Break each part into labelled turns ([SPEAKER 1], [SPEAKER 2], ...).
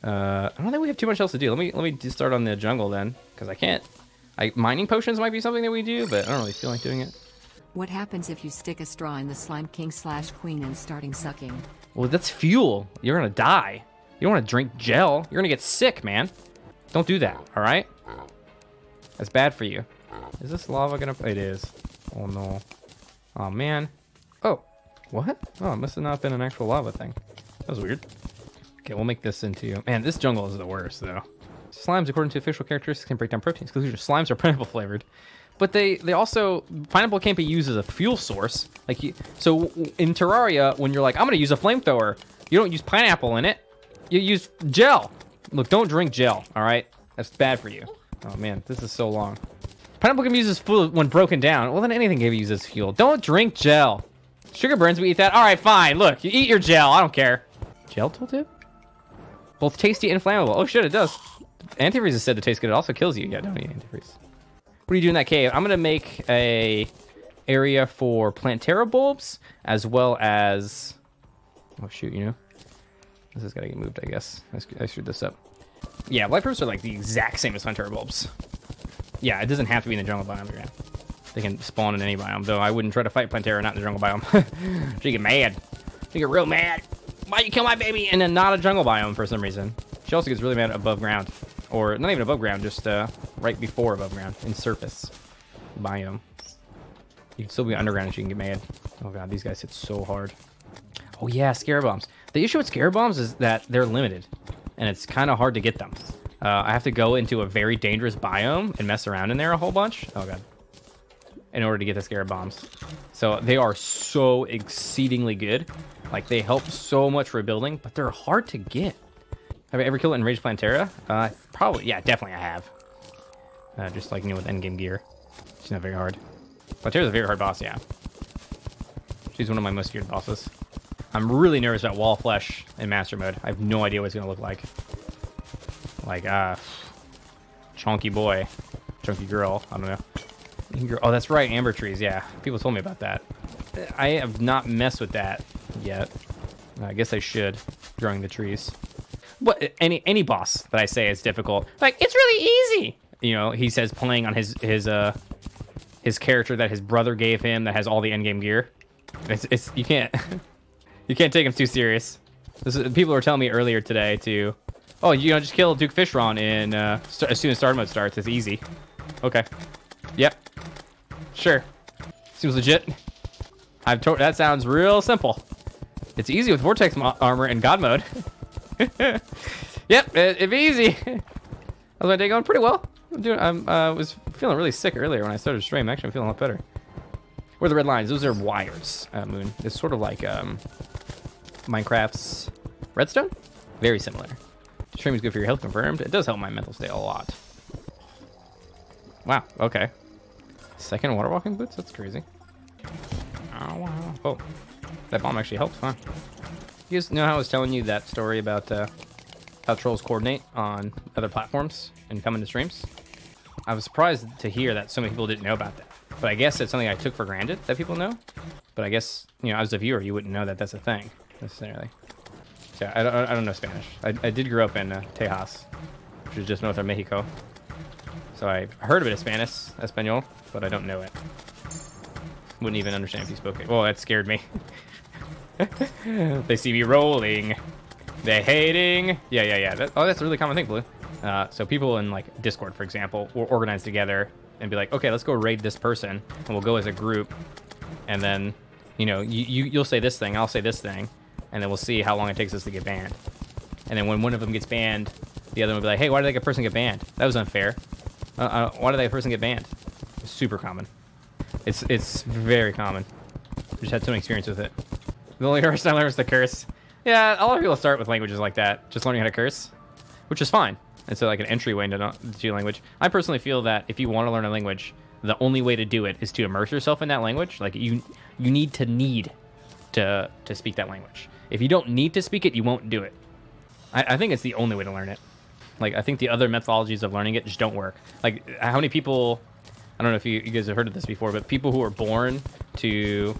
[SPEAKER 1] I don't think we have too much else to do. Let me just start on the jungle then, because I can't. Mining potions might be something that we do, but I don't really feel like doing it.
[SPEAKER 2] What happens if you stick a straw in the slime king/queen and starting sucking?
[SPEAKER 1] Well, that's fuel. You're gonna die. You don't want to drink gel. You're gonna get sick, man. Don't do that. All right? That's bad for you. Is this lava gonna? It is. Oh no. Oh man. Oh, what? Oh, it must have not been an actual lava thing. That was weird. Okay, we'll make this into... Man, this jungle is the worst, though. Slimes, according to official characteristics, can break down proteins. Because slimes are pineapple flavored. But they also... Pineapple can't be used as a fuel source. So in Terraria, when you're like, I'm going to use a flamethrower, you don't use pineapple in it. You use gel. Look, don't drink gel, all right? That's bad for you. Oh, man, this is so long. Pineapple can be used as fuel when broken down. Well, then anything can be used as fuel. Don't drink gel. Sugar burns, we eat that. All right, fine. Look, you eat your gel. I don't care. Gel tooltip? Both tasty and flammable. Oh shit, it does. Antifreeze is said to taste good. It also kills you. Yeah, don't eat antifreeze. What do you do in that cave? I'm gonna make a area for Plantera bulbs, as well as... Oh shoot, you know? This has gotta get moved, I guess. I screwed this up. Yeah, life proofs are like the exact same as Plantera bulbs. Yeah, it doesn't have to be in the jungle biome. Yeah. They can spawn in any biome, though I wouldn't try to fight Plantera not in the jungle biome. She get mad. She get real mad. Why'd you kill my baby? And then not a jungle biome for some reason. She also gets really mad above ground. Or not even above ground, just right before above ground. In surface biome. You can still be underground and she can get mad. Oh god, these guys hit so hard. Oh yeah, scare bombs. The issue with scare bombs is that they're limited. And it's kind of hard to get them. I have to go into a very dangerous biome and mess around in there a whole bunch. Oh god. In order to get the scare bombs. So they are so exceedingly good. Like, they help so much for building, but they're hard to get. Have I ever killed an enraged Plantera? Probably. Yeah, definitely I have. Just like, you know, with endgame gear. She's not very hard. Plantera's a very hard boss, yeah. She's one of my most feared bosses. I'm really nervous about wall flesh in master mode. I have no idea what it's going to look like. Like, chunky boy. Chunky girl. I don't know. Oh, that's right. Amber trees, yeah. People told me about that. I have not messed with that yet. I guess I should, growing the trees. But any boss that I say is difficult, like, it's really easy. You know, he says playing on his character that his brother gave him that has all the endgame gear. It's you can't you can't take him too serious. People were telling me earlier today to, oh, you know, just kill Duke Fishron in as soon as starter mode starts. It's easy. Okay. Yep. Sure. Seems legit. That sounds real simple. It's easy with Vortex armor in God mode. Yep, it'd be easy. How's my day going? Pretty well. I was feeling really sick earlier when I started stream. Actually, I'm feeling a lot better. Where are the red lines? Those are wires, Moon. It's sort of like Minecraft's Redstone. Very similar. Stream is good for your health, confirmed. It does help my mental state a lot. Wow, okay. Second water walking boots? That's crazy. Oh, that bomb actually helped, huh? You guys know how I was telling you that story about how trolls coordinate on other platforms and come into streams? I was surprised to hear that so many people didn't know about that. But I guess it's something I took for granted that people know. But I guess, you know, as a viewer, you wouldn't know that that's a thing, necessarily. So I don't know Spanish. I did grow up in Tejas, which is just north of Mexico. So I've heard a bit of Spanish, Espanol, but I don't know it. Wouldn't even understand if you spoke it. Well, that scared me. They see me rolling. They hating. Yeah. That's a really common thing, Blue. So people in like Discord, for example, will organize together and be like, okay, let's go raid this person, and we'll go as a group. And then, you know, you'll say this thing, I'll say this thing, and then we'll see how long it takes us to get banned. And then when one of them gets banned, the other one will be like, hey, why did that person get banned? That was unfair. Why did that person get banned? It's super common. It's very common. Just had some experience with it. The only first I learned was the curse. Yeah, a lot of people start with languages like that, just learning how to curse, which is fine. It's like an entryway into language. I personally feel that if you want to learn a language, the only way to do it is to immerse yourself in that language. Like you need to speak that language. If you don't need to speak it, you won't do it. I think it's the only way to learn it. Like, I think the other methodologies of learning it just don't work. Like, how many people, I don't know if you guys have heard of this before, but people who are born to...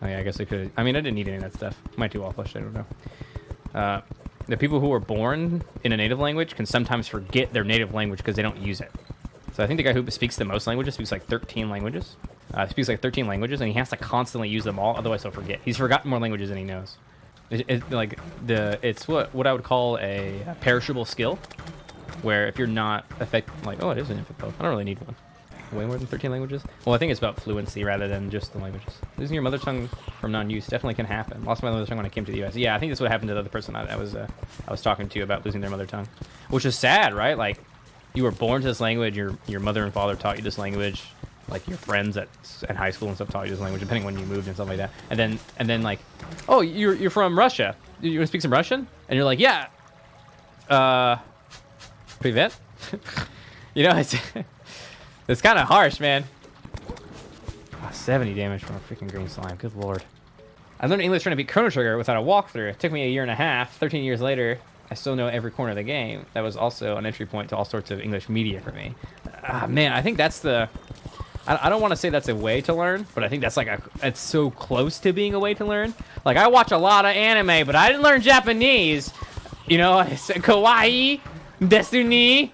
[SPEAKER 1] Oh yeah, I guess I could... I mean, I didn't need any of that stuff. Might do all flesh, I don't know. The people who are born in a native language can sometimes forget their native language because they don't use it. So I think the guy who speaks the most languages speaks like 13 languages. Speaks like 13 languages, and he has to constantly use them all, otherwise he'll forget. He's forgotten more languages than he knows. It's what I would call a perishable skill, where if you're not like, oh, it is an infant bow. I don't really need one. Way more than 13 languages? Well, I think it's about fluency rather than just the languages. Losing your mother tongue from non-use definitely can happen. Lost my mother tongue when I came to the U.S. Yeah, I think that's what happened to the other person I was talking to about losing their mother tongue, which is sad, right? Like, you were born to this language. Your mother and father taught you this language. Like, your friends at high school and stuff taught you this language, depending when you moved and stuff like that. And then like, oh, you're from Russia. You want to speak some Russian? And you're like, yeah. Privet. You know, it's kind of harsh, man. Oh, 70 damage from a freaking green slime. Good lord. I learned English trying to beat Chrono Trigger without a walkthrough. It took me a year and a half. 13 years later, I still know every corner of the game. That was also an entry point to all sorts of English media for me. Man, I think that's the... I don't want to say that's a way to learn, but I think that's like it's so close to being a way to learn. Like, I watch a lot of anime, but I didn't learn Japanese. You know, I said kawaii, desuni.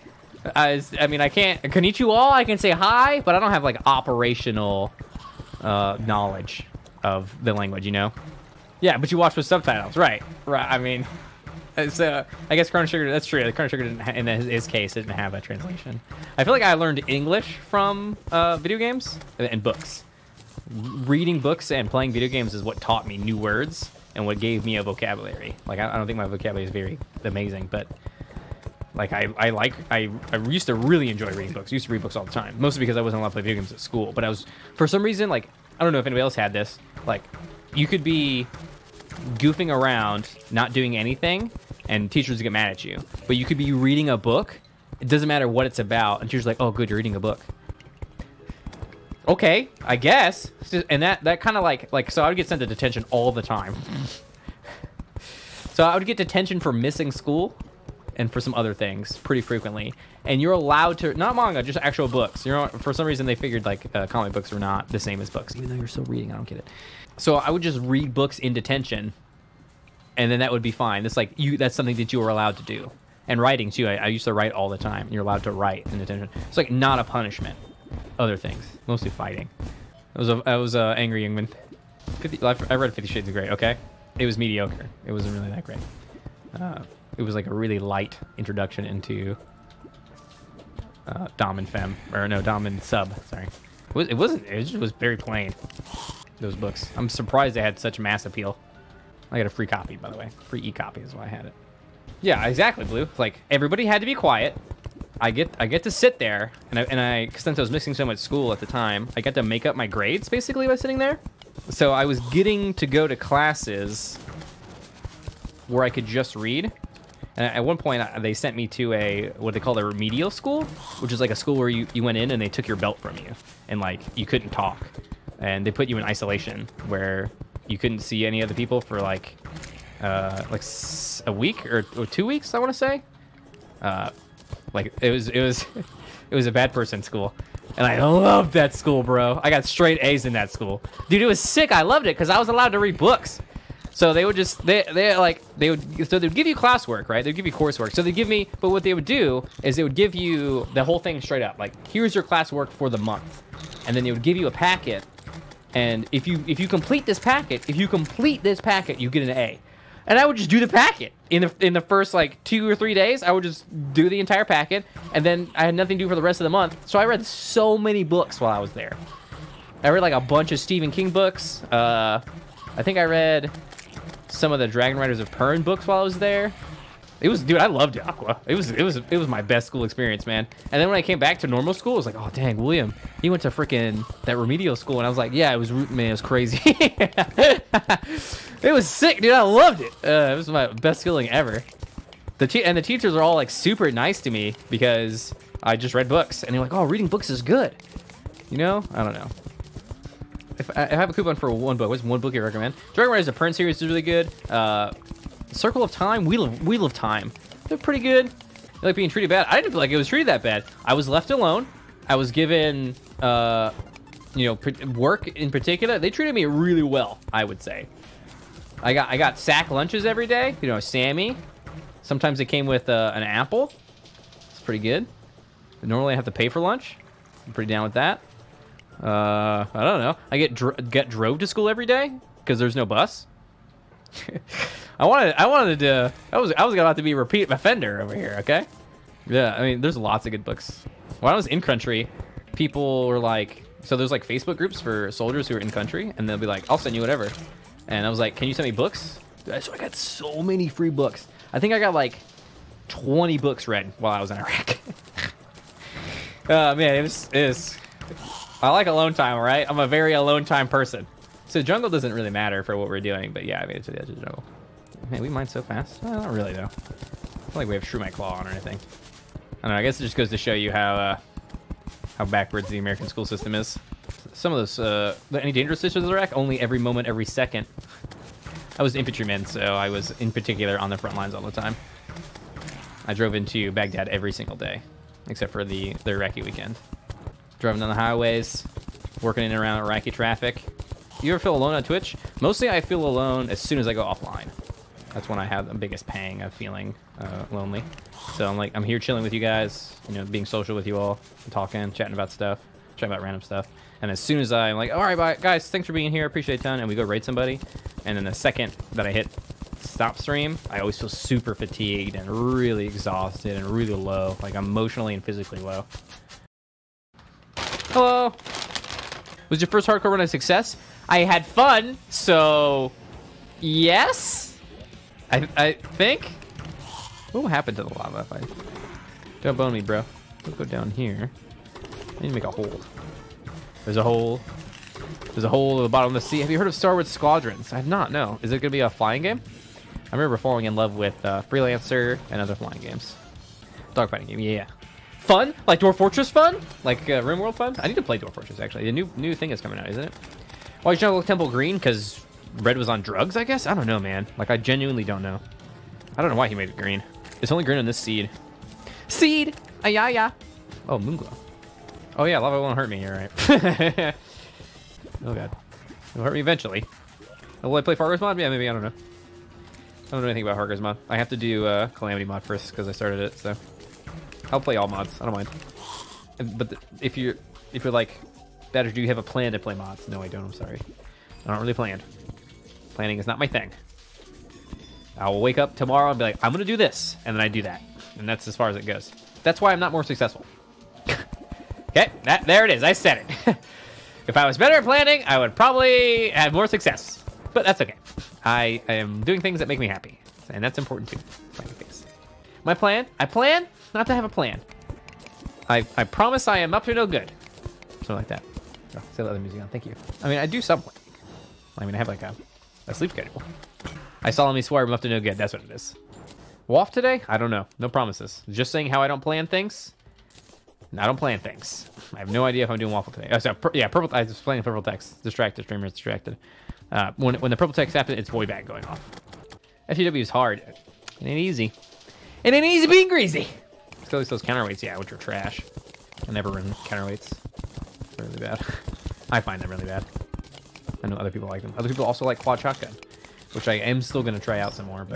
[SPEAKER 1] I mean, I can't... Konnichiwa, I can say hi, but I don't have, like, operational knowledge of the language, you know? Yeah, but you watch with subtitles, right? Right, I mean... So, I guess Chrono Trigger, that's true. Chrono Trigger, didn't in his case, didn't have a translation. I feel like I learned English from video games and books. Reading books and playing video games is what taught me new words and what gave me a vocabulary. Like, I don't think my vocabulary is very amazing, but... Like, I used to really enjoy reading books. I used to read books all the time. Mostly because I wasn't allowed to play video games at school. But I was, for some reason, like, I don't know if anybody else had this. Like, you could be goofing around, not doing anything, and teachers would get mad at you. But you could be reading a book. It doesn't matter what it's about. And teachers are like, oh, good, you're reading a book. Okay, I guess. And that kind of like, so I would get sent to detention all the time. So I would get detention for missing school. And for some other things pretty frequently, and you're allowed to, not manga, just actual books. For some reason they figured like comic books were not the same as books, even though you're still reading. I don't get it. So I would just read books in detention, and then that would be fine. It's like that's something that you were allowed to do. And writing too. I used to write all the time. You're allowed to write in detention. It's like not a punishment. Other things, mostly fighting. I was angry young man. I read 50 Shades of Grey. Okay, it was mediocre. It wasn't really that great. It was like a really light introduction into Dom and Fem, or no, Dom and Sub. Sorry, it just was very plain. Those books. I'm surprised they had such mass appeal. I got a free copy, by the way. Free e-copy is why I had it. Yeah, exactly, Blue. Like, everybody had to be quiet. I get to sit there, and I since I was missing so much school at the time, I got to make up my grades basically by sitting there. So I was getting to go to classes where I could just read. And at one point, they sent me to what they call a remedial school, which is like a school where you went in and they took your belt from you, and like you couldn't talk, and they put you in isolation where you couldn't see any other people for like a week or 2 weeks, I want to say. Like it was a bad person school, and I loved that school, bro. I got straight A's in that school, dude. It was sick. I loved it because I was allowed to read books. So they would just they would give you classwork, right? They'd give you coursework. So they'd give me, but what they would do is they would give you the whole thing straight up. Like, here's your classwork for the month, and then they would give you a packet. And if you complete this packet, you get an A. And I would just do the packet in the first like 2 or 3 days. I would just do the entire packet, and then I had nothing to do for the rest of the month. So I read so many books while I was there. I read like a bunch of Stephen King books. I think I read some of the Dragon Riders of Pern books while I was there. It was, dude, I loved Aqua. It was my best school experience, man. And then when I came back to normal school, I was like, oh dang, William, he went to freaking that remedial school, and I was like, yeah, it was crazy. It was sick, dude. I loved it. It was my best schooling ever. The teachers are all like super nice to me because I just read books, and they're like, oh, reading books is good. You know, I don't know. If I have a coupon for one book, what's one book you recommend? Dragon Riders of Pern series is really good. Circle of Time, Wheel of Time, they're pretty good. They like being treated bad. I didn't feel like it was treated that bad. I was left alone. I was given you know, work in particular, they treated me really well, I would say. I got sack lunches every day, you know, Sammy. Sometimes it came with an apple. It's pretty good. But normally I have to pay for lunch. I'm pretty down with that. I don't know. I get drove to school every day because there's no bus. I was about to be a repeat offender over here, okay? Yeah, I mean, there's lots of good books. When I was in country, people were like, so there's like Facebook groups for soldiers who are in country, and they'll be like, I'll send you whatever. And I was like, can you send me books? So I got so many free books. I think I got like 20 books read while I was in Iraq. Man, it was I like alone time, right? I'm a very alone time person. So jungle doesn't really matter for what we're doing, but yeah, I made it to the edge of the jungle. Man, we mine so fast. Well, not really though. I feel like we have Shrew My Claw on or anything. I don't know, I guess it just goes to show you how backwards the American school system is. Some of those, any dangerous situations in Iraq, only every moment, every second. I was infantryman, so I was in particular on the front lines all the time. I drove into Baghdad every single day, except for the Iraqi weekend. Driving down the highways, working in and around Iraqi traffic. You ever feel alone on Twitch? Mostly I feel alone as soon as I go offline. That's when I have the biggest pang of feeling lonely. So I'm here chilling with you guys, you know, being social with you all, talking, chatting about stuff, chatting about random stuff. And as soon as I'm like, all right, bye, guys, thanks for being here, appreciate it a ton, and we go raid somebody. And then the second that I hit stop stream, I always feel super fatigued and really exhausted and really low, like emotionally and physically low. Hello. Was your first hardcore run a success? I had fun, so yes, I think. What will happen to the lava if I don't bone me, bro? Let's go down here. I need to make a hole. There's a hole. There's a hole at the bottom of the sea. Have you heard of Star Wars Squadrons? I have not. No. Is it gonna be a flying game? I remember falling in love with Freelancer and other flying games. Dogfighting game. Yeah. Fun? Like Dwarf Fortress fun? Like RimWorld fun? I need to play Dwarf Fortress actually. The new thing is coming out, isn't it? Why is Jungle Temple green? Because Red was on drugs, I guess? I don't know, man. Like, I genuinely don't know. I don't know why he made it green. It's only green on this seed. Seed! Yeah. Oh, Moonglow. Oh, yeah, lava won't hurt me. You're right. Oh, God. It'll hurt me eventually. Will I play Fargo's mod? Yeah, maybe. I don't know. I don't know anything about Fargo's mod. I have to do Calamity mod first because I started it, so. I'll play all mods. I don't mind. But if you're like, Badger, do you have a plan to play mods? No, I don't. I'm sorry. I don't really plan. Planning is not my thing. I will wake up tomorrow and be like, I'm going to do this. And then I do that. And that's as far as it goes. That's why I'm not more successful. Okay, there it is. I said it. If I was better at planning, I would probably have more success. But that's okay. I am doing things that make me happy. And that's important too. My plan? I plan not to have a plan. I promise I am up to no good. Something like that. Oh, say the other music on. Thank you. I mean, I do some planning. I mean, I have like a sleep schedule. I solemnly swear I'm up to no good. That's what it is. WAF today? I don't know. No promises. Just saying how I don't plan things. I don't plan things. I have no idea if I'm doing waffle today. Oh, so, yeah, purple. I was playing purple text. Distracted. Streamer's distracted. When the purple text happens, it's void bag going off. FTW is hard. It ain't easy. It ain't easy being greasy. Let's go those counterweights, yeah, which are trash. I never run counterweights. They're really bad. I find them really bad. I know other people like them. Other people also like quad shotgun, which I am still gonna try out some more.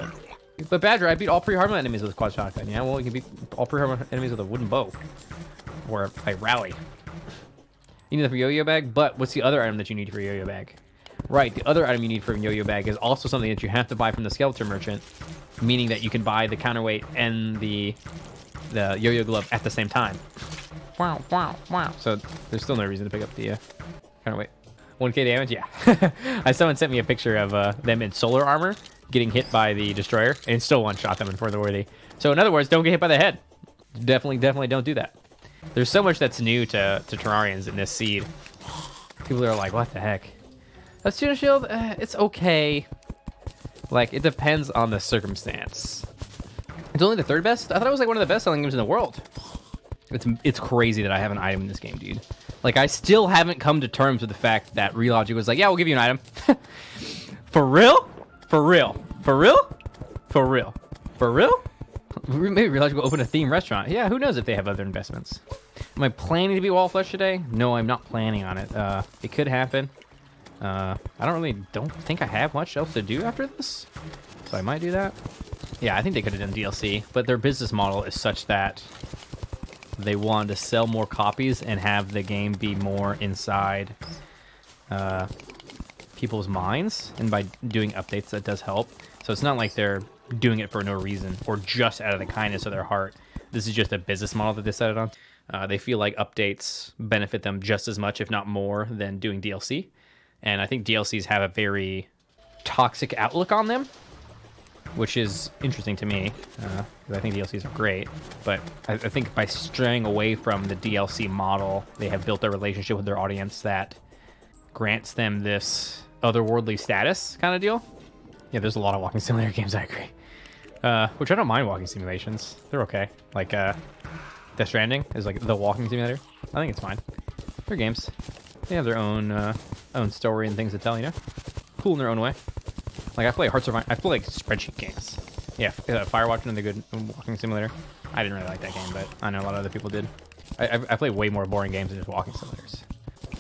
[SPEAKER 1] But Badger, I beat all pre-hardmode enemies with quad shotgun. Yeah, well, you can beat all pre-hardmode enemies with a wooden bow, or a rally. You need that for yo-yo bag, but what's the other item that you need for yo-yo bag? Right, the other item you need for yo-yo bag is also something that you have to buy from the skeleton merchant, meaning that you can buy the counterweight and the yo-yo glove at the same time. Wow. So there's still no reason to pick up the counterweight. 1k damage, yeah. Someone sent me a picture of them in solar armor getting hit by the destroyer and still one-shot them in For the Worthy. So in other words, don't get hit by the head. Definitely don't do that. There's so much that's new to Terrarians in this seed. People are like, what the heck? A student shield, it's okay. Like, it depends on the circumstance. It's only the third best? I thought it was like one of the best selling games in the world. It's crazy that I have an item in this game, dude. Like, I still haven't come to terms with the fact that Relogic was like, yeah, we'll give you an item. For real? For real? For real? For real? For real? Maybe Relogic will open a theme restaurant. Yeah, who knows if they have other investments. Am I planning to be wall flush today? No, I'm not planning on it. It could happen. I don't think I have much else to do after this, so I might do that. Yeah, I think they could have done DLC, but their business model is such that they wanted to sell more copies and have the game be more inside people's minds, and by doing updates, that does help. So it's not like they're doing it for no reason or just out of the kindness of their heart. This is just a business model that they set it on. They feel like updates benefit them just as much, if not more, than doing DLC. And I think DLCs have a very toxic outlook on them, which is interesting to me, because I think DLCs are great. But I think by straying away from the DLC model, they have built a relationship with their audience that grants them this otherworldly status kind of deal. Yeah, there's a lot of walking simulator games, I agree. Which I don't mind walking simulations. They're okay. Like, Death Stranding is like the walking simulator. I think it's fine. They're games. They have their own story and things to tell, you know? Cool in their own way. Like, I play like spreadsheet games. Yeah, Firewatch is a good walking simulator. I didn't really like that game, but I know a lot of other people did. I play way more boring games than just walking simulators.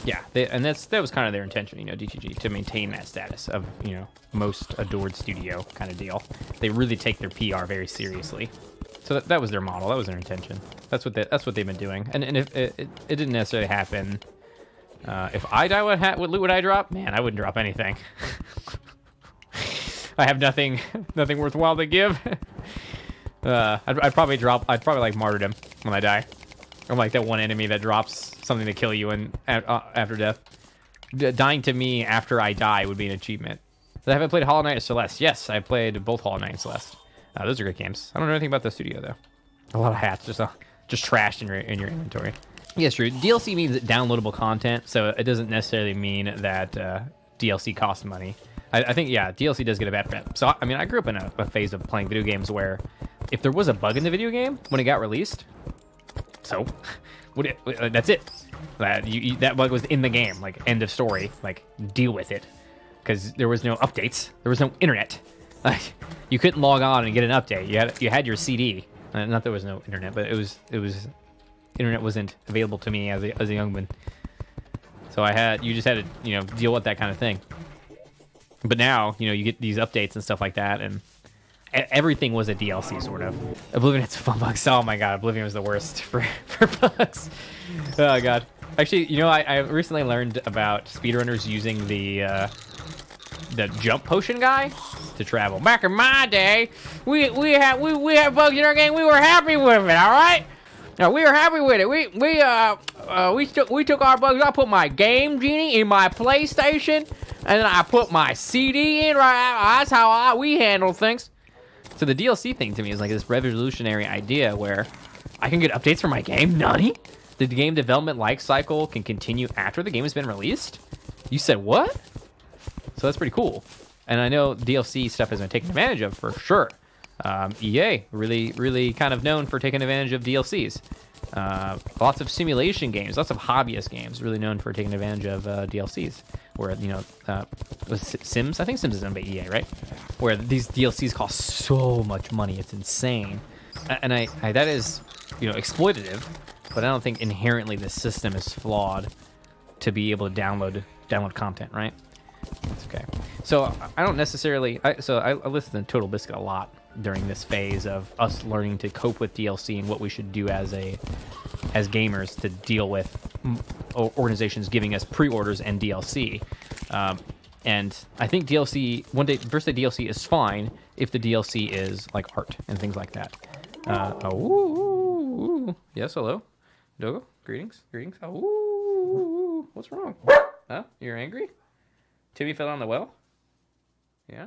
[SPEAKER 1] Yeah, and that was kind of their intention, you know, DTG, to maintain that status of, you know, most adored studio kind of deal. They really take their PR very seriously. So that was their model. That was their intention. That's what they've been doing. And if it didn't necessarily happen, if I die, what loot would I drop? Man, I wouldn't drop anything. I have nothing worthwhile to give. I'd probably like martyrdom when I die. I'm like that one enemy that drops something to kill you and after death. Dying to me after I die would be an achievement. So have I played Hollow Knight or Celeste? Yes, I played both Hollow Knight and Celeste. Those are good games. I don't know anything about the studio though. A lot of hats, just trashed in your inventory. Yes, true. DLC means downloadable content, so it doesn't necessarily mean that DLC costs money. I think, yeah, DLC does get a bad rep. So, I mean, I grew up in a phase of playing video games where if there was a bug in the video game when it got released, so that's it. That bug was in the game, like, end of story. Like, deal with it. Because there was no updates. There was no internet. Like, you couldn't log on and get an update. You had your CD. Not that there was no internet, but it was internet wasn't available to me as a young man. So you just had to, you know, deal with that kind of thing. But now, you know, you get these updates and stuff like that, and everything was a DLC, sort of. Oblivion had some fun bugs. Oh my god, Oblivion was the worst for bugs. Oh god. Actually, you know, I recently learned about speedrunners using the jump potion guy to travel. Back in my day, we had bugs in our game. We were happy with it. All right. Now we were happy with it. We took our bugs. I put my Game Genie in my PlayStation, and then I put my CD in. Right. That's how we handle things. So the DLC thing to me is like this revolutionary idea where I can get updates for my game. Nani? The game development life cycle can continue after the game has been released. You said what? So that's pretty cool. And I know DLC stuff has been taken advantage of for sure. EA, really kind of known for taking advantage of DLCs. Lots of simulation games, lots of hobbyist games, really known for taking advantage of DLCs. Where, you know, was Sims? I think Sims is owned by EA, right? Where these DLCs cost so much money, it's insane. And I that is, you know, exploitative, but I don't think inherently the system is flawed to be able to download content, right? It's okay. So I don't necessarily. I listened to Total Biscuit a lot during this phase of us learning to cope with DLC and what we should do as gamers to deal with organizations giving us pre-orders and DLC. And I think DLC first day DLC is fine if the DLC is like art and things like that. Yes, hello, Dogo. Greetings. What's wrong? Huh? You're angry? Timmy fell down the well? Yeah?